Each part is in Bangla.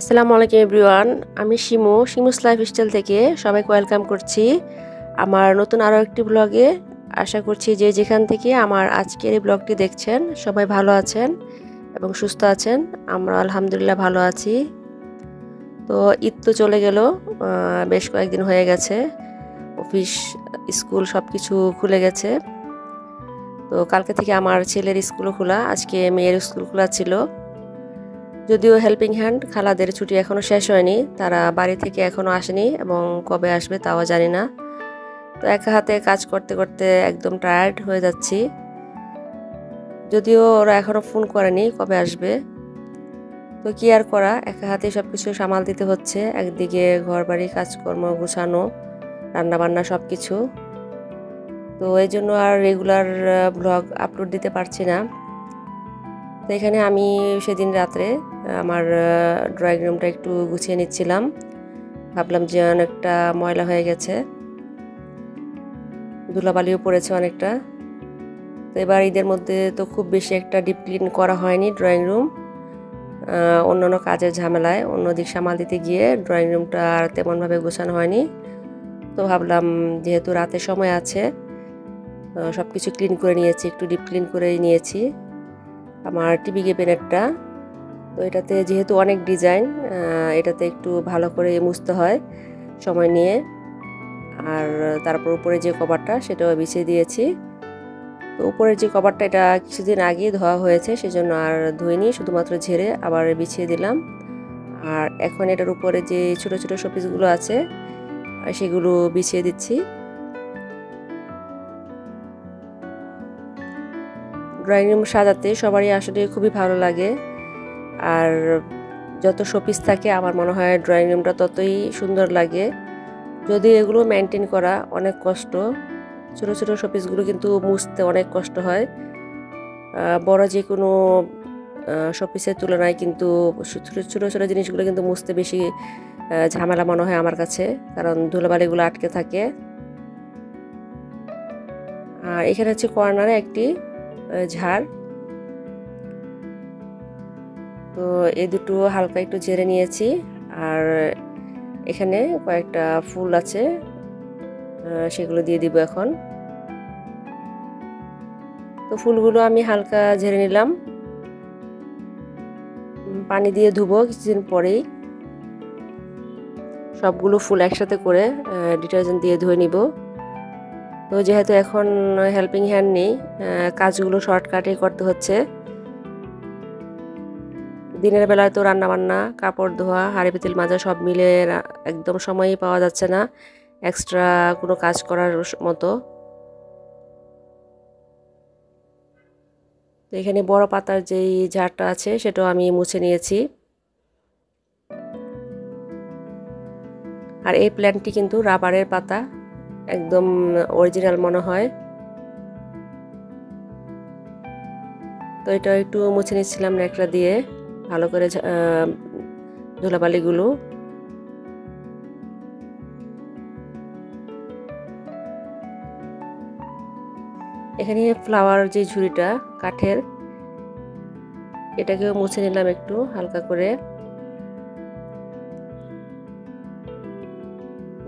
আসসালামু আলাইকুম এভরিওয়ান। আমি শিমুস লাইফস্টাইল থেকে সবাইকে ওয়েলকাম করছি আমার নতুন আরও একটি ব্লগে। আশা করছি যে যেখান থেকে আমার আজকের এই ব্লগটি দেখছেন সবাই ভালো আছেন এবং সুস্থ আছেন। আমরা আলহামদুলিল্লাহ ভালো আছি। তো ঈদ তো চলে গেল, বেশ কয়েকদিন হয়ে গেছে, অফিস স্কুল সব কিছু খুলে গেছে। তো কালকে থেকে আমার ছেলের স্কুলও খোলা, আজকে মেয়ের স্কুল খোলা ছিল। যদিও হেল্পিং হ্যান্ড খালাদের ছুটি এখনও শেষ হয়নি, তারা বাড়ি থেকে এখনও আসেনি এবং কবে আসবে তাও জানি না। তো একা হাতে কাজ করতে করতে একদম টায়ার্ড হয়ে যাচ্ছি। যদিও ওরা এখনও ফোন করেনি কবে আসবে, তো কি আর করা, একা হাতে সব কিছু সামাল দিতে হচ্ছে। একদিকে ঘর বাড়ি কাজকর্ম গুছানো, রান্নাবান্না সব কিছু। তো এই জন্য আর রেগুলার ব্লগ আপলোড দিতে পারছি না। তো এখানে আমি সেদিন রাত্রে আমার ড্রয়িং রুমটা একটু গুছিয়ে নিচ্ছিলাম। ভাবলাম যে অনেকটা ময়লা হয়ে গেছে, ধুলাবালিও পড়েছে অনেকটা। তো এবার ঈদের মধ্যে তো খুব বেশি একটা ডিপ ক্লিন করা হয়নি ড্রয়িং রুম, অন্যান্য কাজের ঝামেলায় অন্যদিক সামাল দিতে গিয়ে ড্রয়িং রুমটা আর তেমনভাবে গোছানো হয়নি। তো ভাবলাম যেহেতু রাতে সময় আছে, সব কিছু ক্লিন করে নিয়েছি, একটু ডিপ ক্লিন করেই নিয়েছি। আমার টিভি ক্যাবিনেটটা, তো এটাতে যেহেতু অনেক ডিজাইন, এটাতে একটু ভালো করে মুছতে হয় সময় নিয়ে। আর তারপর উপরে যে কভারটা সেটাও বিছিয়ে দিয়েছি। তো উপরের যে কভারটা এটা কিছুদিন আগেই ধোয়া হয়েছে, সেজন্য আর ধুইনি, শুধুমাত্র ঝেড়ে আবার বিছিয়ে দিলাম। আর এখন এটার উপরে যে ছোট ছোট শোপিসগুলো আছে সেগুলো বিছিয়ে দিচ্ছি। ড্রয়িং রুম সাজাতে সবারই আসলে খুবই ভালো লাগে, আর যত শোপিস থাকে আমার মনে হয় ড্রয়িং রুমটা ততই সুন্দর লাগে। যদি এগুলো মেনটেন করা অনেক কষ্ট, ছোটো ছোটো শোপিসগুলো কিন্তু মুছতে অনেক কষ্ট হয়। বড় যে কোনো শোপিসের তুলনায় কিন্তু ছোটো ছোটো জিনিসগুলো কিন্তু মুছতে বেশি ঝামেলা মনে হয় আমার কাছে, কারণ ধুলোবালিগুলো আটকে থাকে। আর এখানে হচ্ছে কর্নারে একটি ঝাড়, তো এই দুটো হালকা একটু ঝেড়ে নিয়েছি। আর এখানে কয়েকটা ফুল আছে, সেগুলো দিয়ে দিব এখন। তো ফুলগুলো আমি হালকা ঝেড়ে নিলাম, পানি দিয়ে ধুবো কিছুদিন পরেই। সবগুলো ফুল একসাথে করে ডিটারজেন্ট দিয়ে ধুয়ে নিব। তো যেহেতু এখন হেল্পিং হ্যান্ড নেই, কাজগুলো শর্টকাটেই করতে হচ্ছে। দিনের বেলায় তো রান্নাবান্না, কাপড় ধোয়া, হাঁড়ি পাতিল মাজা সব মিলে একদম সময়ই পাওয়া যাচ্ছে না এক্সট্রা কোনো কাজ করার মতো। তো এখানে বড় পাতার যেই ঝাড়টা আছে সেটাও আমি মুছে নিয়েছি। আর এই প্ল্যান্টটি কিন্তু রাবারের পাতা, একদম অরিজিনাল মনে হয়। তো এটা একটু মুছে নিচ্ছিলাম ন্যাকড়া দিয়ে ভালো করে ধুলাবালিগুলো। এখানে ফ্লাওয়ার যে ঝুড়িটা কাঠের, এটাকেও মুছে নিলাম একটু হালকা করে।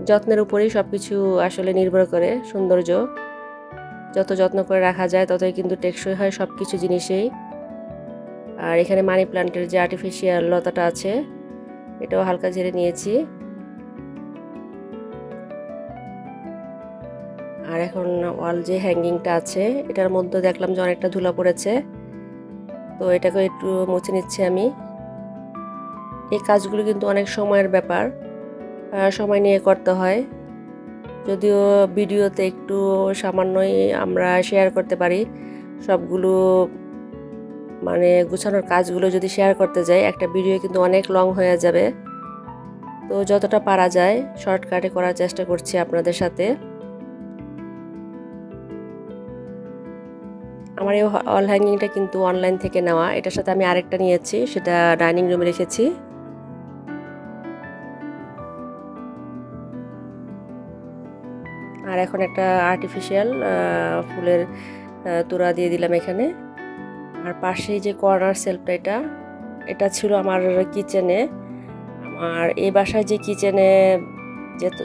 যত্নের উপরেই সবকিছু আসলে নির্ভর করে সৌন্দর্য। যত যত্ন করে রাখা যায় ততই কিন্তু টেকসই হয় সব কিছু জিনিসেই। আর এখানে মানি প্লান্টের যে আর্টিফিশিয়াল লতাটা আছে এটাও হালকা ঝেড়ে নিয়েছি। আর এখন ওয়াল যে হ্যাঙ্গিংটা আছে এটার মধ্যে দেখলাম যে অনেকটা ধুলা পড়েছে, তো এটাকে একটু মুছে নিচ্ছি আমি। এই কাজগুলো কিন্তু অনেক সময়ের ব্যাপার, সময় নিয়ে করতে হয়। যদিও ভিডিওতে একটু সামান্যই আমরা শেয়ার করতে পারি, সবগুলো মানে গুছানোর কাজগুলো যদি শেয়ার করতে যাই একটা ভিডিও কিন্তু অনেক লং হয়ে যাবে। তো যতটা পারা যায় শর্টকাটে করার চেষ্টা করছি আপনাদের সাথে। আমার এই ওয়াল হ্যাঙ্গিংটা কিন্তু অনলাইন থেকে নেওয়া, এটার সাথে আমি আরেকটা নিয়েছি, সেটা ডাইনিং রুমে রেখেছি। আর এখন একটা আর্টিফিশিয়াল ফুলের তোড়া দিয়ে দিলাম এখানে। আর পাশেই যে কর্নার সেলফটা, এটা ছিল আমার কিচেনে, আর এই বাসায় যে কিচেনে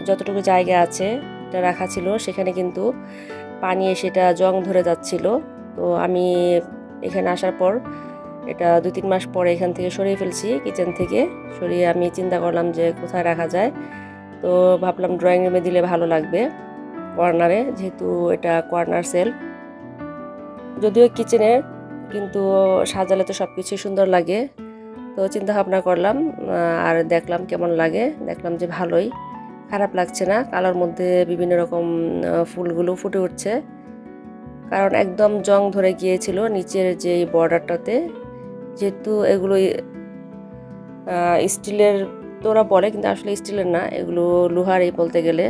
যতটুকু জায়গা আছে এটা রাখা ছিল, সেখানে কিন্তু পানি সেটা জং ধরে যাচ্ছিল। তো আমি এখানে আসার পর এটা 2-3 মাস পরে এখান থেকে সরিয়ে ফেলছি, কিচেন থেকে সরিয়ে আমি চিন্তা করলাম যে কোথায় রাখা যায়। তো ভাবলাম ড্রয়িং রুমে দিলে ভালো লাগবে, কর্নারে, যেহেতু এটা কর্নার সেলফ। যদিও কিচেনের, কিন্তু সাজালে তো সব কিছুই সুন্দর লাগে। তো চিন্তা ভাবনা করলাম আর দেখলাম কেমন লাগে, দেখলাম যে ভালোই, খারাপ লাগছে না। কালার মধ্যে বিভিন্ন রকম ফুলগুলো ফুটে উঠছে, কারণ একদম জং ধরে গিয়েছিল নিচের যে বর্ডারটাতে। যেহেতু এগুলো স্টিলের, তো ওরা বলে, কিন্তু আসলে স্টিলের না, এগুলো লোহারই বলতে গেলে।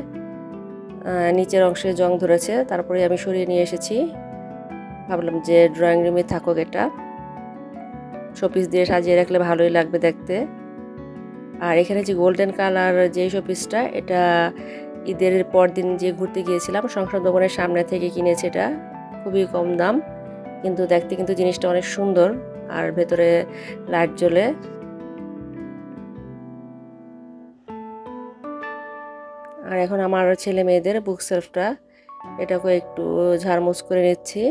নিচের অংশে জং ধরেছে, তারপরে আমি সরিয়ে নিয়ে এসেছি। ভাবলাম যে ড্রয়িং রুমে থাকুক, এটা শোপিস দিয়ে সাজিয়ে রাখলে ভালোই লাগবে দেখতে। আর এখানে যে গোল্ডেন কালার যে শোপিসটা, এটা ঈদের পর দিন যে ঘুরতে গিয়েছিলাম সংসদ ভবনের সামনে থেকে কিনেছি। এটা খুবই কম দাম, কিন্তু দেখতে কিন্তু জিনিসটা অনেক সুন্দর, আর ভেতরে লাইট জ্বলে। আর এখন আমার ছেলে মেয়েদের বুক সেলফটা, এটাকে একটু ঝাড়মুছ করে নিচ্ছি।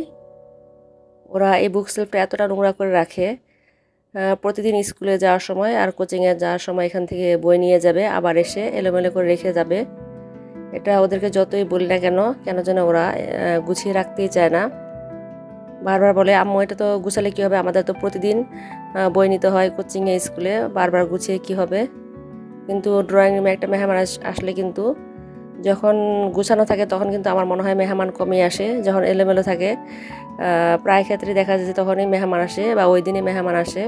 ওরা এই বুক সেলফটা এতটা নোংরা করে রাখে, প্রতিদিন স্কুলে যাওয়ার সময় আর কোচিংয়ে যাওয়ার সময় এখান থেকে বই নিয়ে যাবে, আবার এসে এলোমেলো করে রেখে যাবে। এটা ওদেরকে যতই বলি না কেন, কেন যেন ওরা গুছিয়ে রাখতেই চায় না। বারবার বলে, আম্মু এটা তো গুছালে কী হবে, আমাদের তো প্রতিদিন বই নিতে হয় কোচিংয়ে স্কুলে, বারবার গুছিয়ে কি হবে। কিন্তু ড্রয়িং রুমে একটা মেহমান আসলে কিন্তু, যখন গুছানো থাকে তখন কিন্তু আমার মনে হয় মেহমান কমই আসে। যখন এলোমেলো থাকে প্রায় ক্ষেত্রে দেখা যায় যে তখনই মেহমান আসে, বা ওই দিনই মেহমান আসে।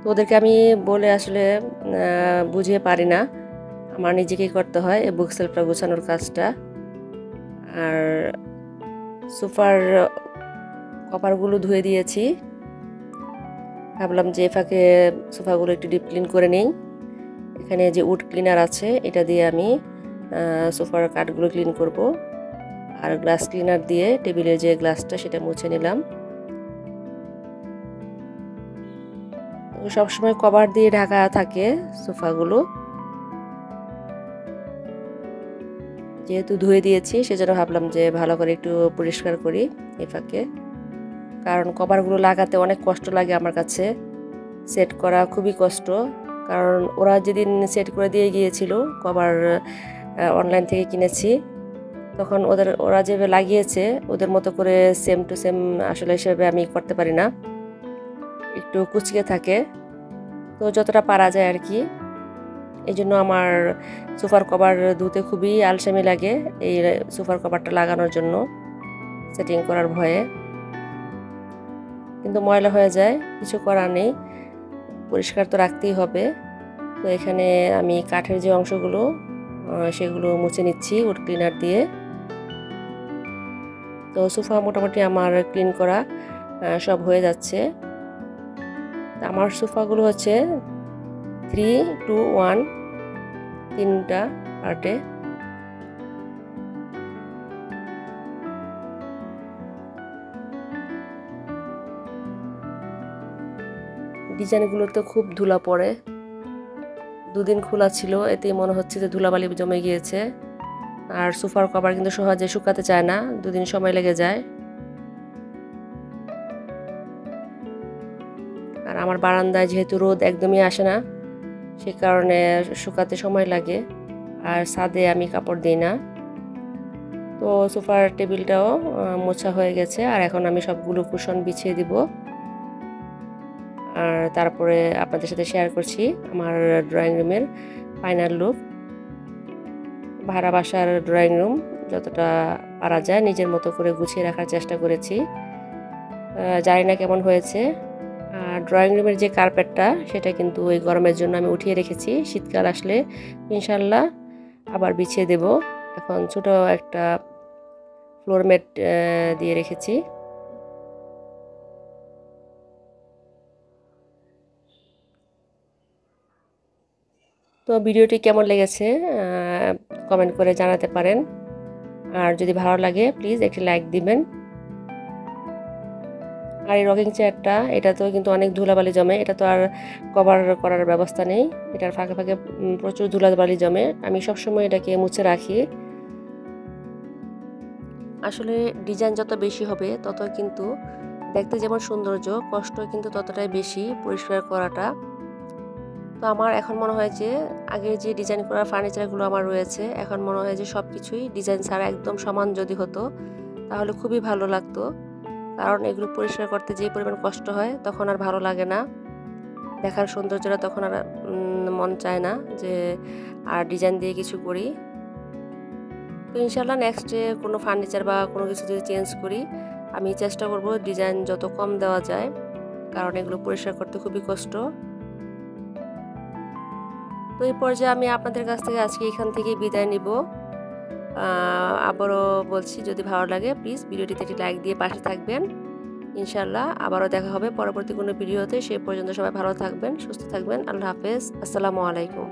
তো ওদেরকে আমি বলে আসলে বুঝিয়ে পারি না, আমার নিজেকেই করতে হয় এই বুক সেলফটা গুছানোর কাজটা। আর সোফার কভারগুলো ধুয়ে দিয়েছি, ভাবলাম যে ফাঁকে সোফাগুলো একটু ডিপ ক্লিন করে নিই। এখানে যে উড ক্লিনার আছে, এটা দিয়ে আমি সোফার কাঠগুলো ক্লিন করব। আর গ্লাস ক্লিনার দিয়ে টেবিলের যে গ্লাসটা সেটা মুছে নিলাম। সবসময় কভার দিয়ে ঢাকা থাকে সোফাগুলো, যেহেতু ধুয়ে দিয়েছি সেজন্য ভাবলাম যে ভালো করে একটু পরিষ্কার করি এই ফাঁকে। কারণ কভারগুলো লাগাতে অনেক কষ্ট লাগে আমার কাছে, সেট করা খুবই কষ্ট। কারণ ওরা যেদিন সেট করে দিয়ে গিয়েছিল, কভার অনলাইন থেকে কিনেছি, তখন ওরা যেভাবে লাগিয়েছে ওদের মতো করে সেম টু সেম আসলে সেভাবে আমি করতে পারি না, একটু কুচকে থাকে। তো যতটা পারা যায় আর কি, এই জন্য আমার সোফার কভার ধুতে খুবই আলসেমি লাগে, এই সোফার কভারটা লাগানোর জন্য, সেটিং করার ভয়ে। কিন্তু ময়লা হয়ে যায়, কিছু করার নেই, পরিষ্কার তো রাখতেই হবে। তো এখানে আমি কাঠের যে অংশগুলো সেগুলো মুছে নিচ্ছি উড ক্লিনার দিয়ে। তো সোফা মোটামুটি আমার ক্লিন করা সব হয়ে যাচ্ছে। আমার সোফাগুলো হচ্ছে 3-2-1, 3টা পার্টে। ডিজাইনগুলোতে খুব ধুলা পড়ে, দুদিন খোলা ছিল, এতেই মনে হচ্ছে যে ধুলাবালি জমে গিয়েছে। আর সোফার কভার কিন্তু সহজে শুকাতে চায় না, 2 দিন সময় লেগে যায়। আর আমার বারান্দায় যেহেতু রোদ একদমই আসে না, সে কারণে শুকাতে সময় লাগে। আর ছাদে আমি কাপড় দিই না। তো সোফার টেবিলটাও মোছা হয়ে গেছে, আর এখন আমি সবগুলো কুশন বিছিয়ে দিব। আর তারপরে আপনাদের সাথে শেয়ার করছি আমার ড্রয়িং রুমের ফাইনাল লুক। ভাড়া বাসার ড্রয়িং রুম যতটা পারা যায় নিজের মতো করে গুছিয়ে রাখার চেষ্টা করেছি, জানি না কেমন হয়েছে। আর ড্রয়িং রুমের যে কার্পেটটা সেটা কিন্তু ওই গরমের জন্য আমি উঠিয়ে রেখেছি, শীতকাল আসলে ইনশাল্লাহ আবার বিছিয়ে দেব। এখন ছোট একটা ফ্লোর ম্যাট দিয়ে রেখেছি। তো ভিডিওটি কেমন লেগেছে কমেন্ট করে জানাতে পারেন, আর যদি ভালো লাগে প্লিজ একটি লাইক দিবেন। আর এই রকিং চেয়ারটা এটাতেও কিন্তু অনেক ধুলাবালি জমে, এটা তো আর কভার করার ব্যবস্থা নেই, এটার ফাঁকে ফাঁকে প্রচুর ধুলাবালি জমে। আমি সবসময় এটাকে মুছে রাখি। আসলে ডিজাইন যত বেশি হবে তত কিন্তু দেখতে যেমন সৌন্দর্য, কষ্ট কিন্তু ততটাই বেশি পরিষ্কার করাটা। তো আমার এখন মনে হয় যে আগের যে ডিজাইন করা ফার্নিচারগুলো আমার রয়েছে, এখন মনে হয় যে সব কিছুই ডিজাইন ছাড়া একদম সমান যদি হতো তাহলে খুবই ভালো লাগতো। কারণ এগুলো পরিষ্কার করতে যে পরিমাণ কষ্ট হয় তখন আর ভালো লাগে না, দেখার সৌন্দর্যটা তখন আর মন চায় না যে আর ডিজাইন দিয়ে কিছু করি। তো ইনশাল্লাহ নেক্সটে কোনো ফার্নিচার বা কোনো কিছু যদি চেঞ্জ করি, আমি চেষ্টা করব ডিজাইন যত কম দেওয়া যায়, কারণ এগুলো পরিষ্কার করতে খুবই কষ্ট। তো এই পর্যায়ে আমি আপনাদের কাছ থেকে আজকে এখান থেকে বিদায় নিব। আবারও বলছি, যদি ভালো লাগে প্লিজ ভিডিওটিতে একটি লাইক দিয়ে পাশে থাকবেন। ইনশাল্লাহ আবারও দেখা হবে পরবর্তী কোনো ভিডিওতে। সে পর্যন্ত সবাই ভালো থাকবেন, সুস্থ থাকবেন। আল্লাহ হাফেজ, আসসালামু আলাইকুম।